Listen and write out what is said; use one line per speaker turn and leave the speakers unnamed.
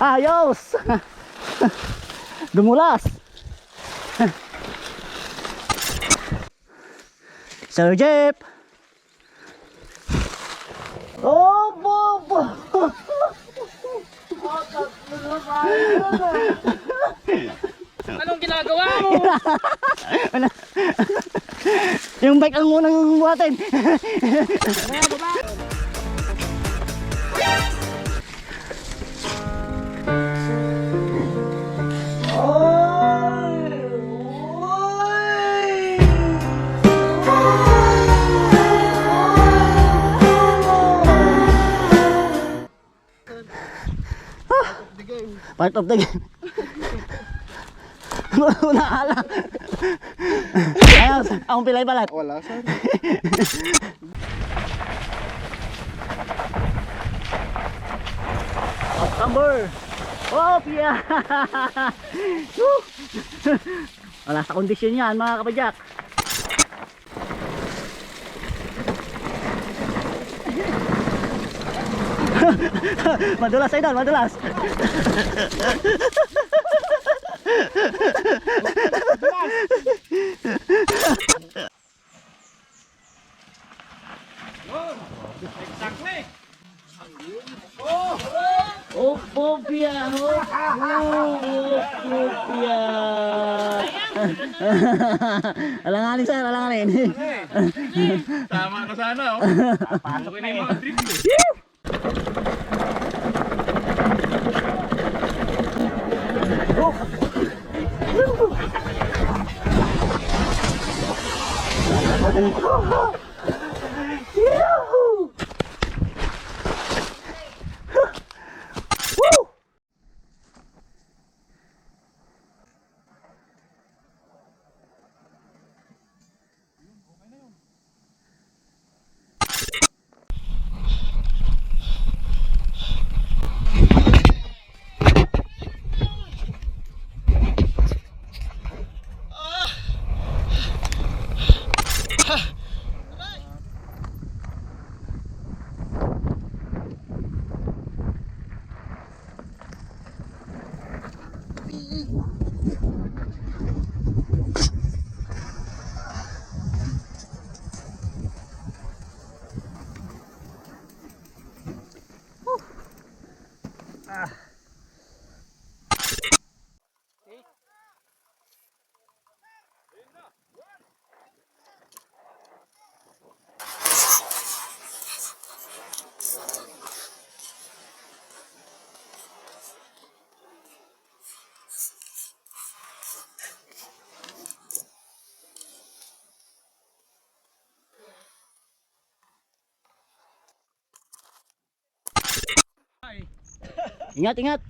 Ayos! Dumulas! Sir Jeep! Oh, Bobo!
Anong ginagawa mo?
Yung bike ang munang buhatin. Part of the game. Naala. Ayos, akong pilay balat.
Wala saan.
October. Oh, yeah. Wala sa kondisyon yan mga kapadyak. Madulas idol, madulas.
Exactly.
Oh, Popia. Popia. Alanganin sir, alanganin.
Tama ka sana, oh. Pasok na yung mga drift, eh.
Ingat, ingat.